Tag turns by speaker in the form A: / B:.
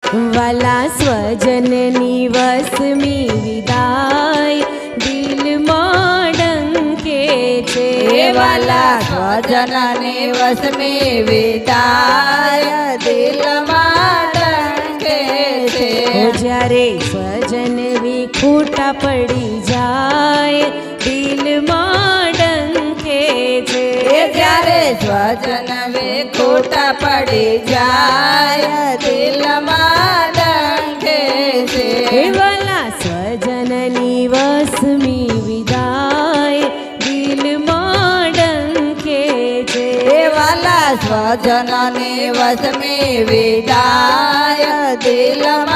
A: વાલા સ્વજનની વસમી વિદાય દિલમાં ડંકે છે
B: વાલા સ્વજનને વસમી વિદાય દિલમાં ડંકે છે
A: જ્યારે સ્વજન વિખૂટા પડી જાય દિલમાં ડંકે છે
B: જ્યારે સ્વજન વિખૂટા પડી જાય દિલમાં ડંકે છે
A: વાલા સ્વજનની વસમી વિદાય દિલમાં ડંકે છે
B: વાલા સ્વજનની વસમી વિદાય દિલમાં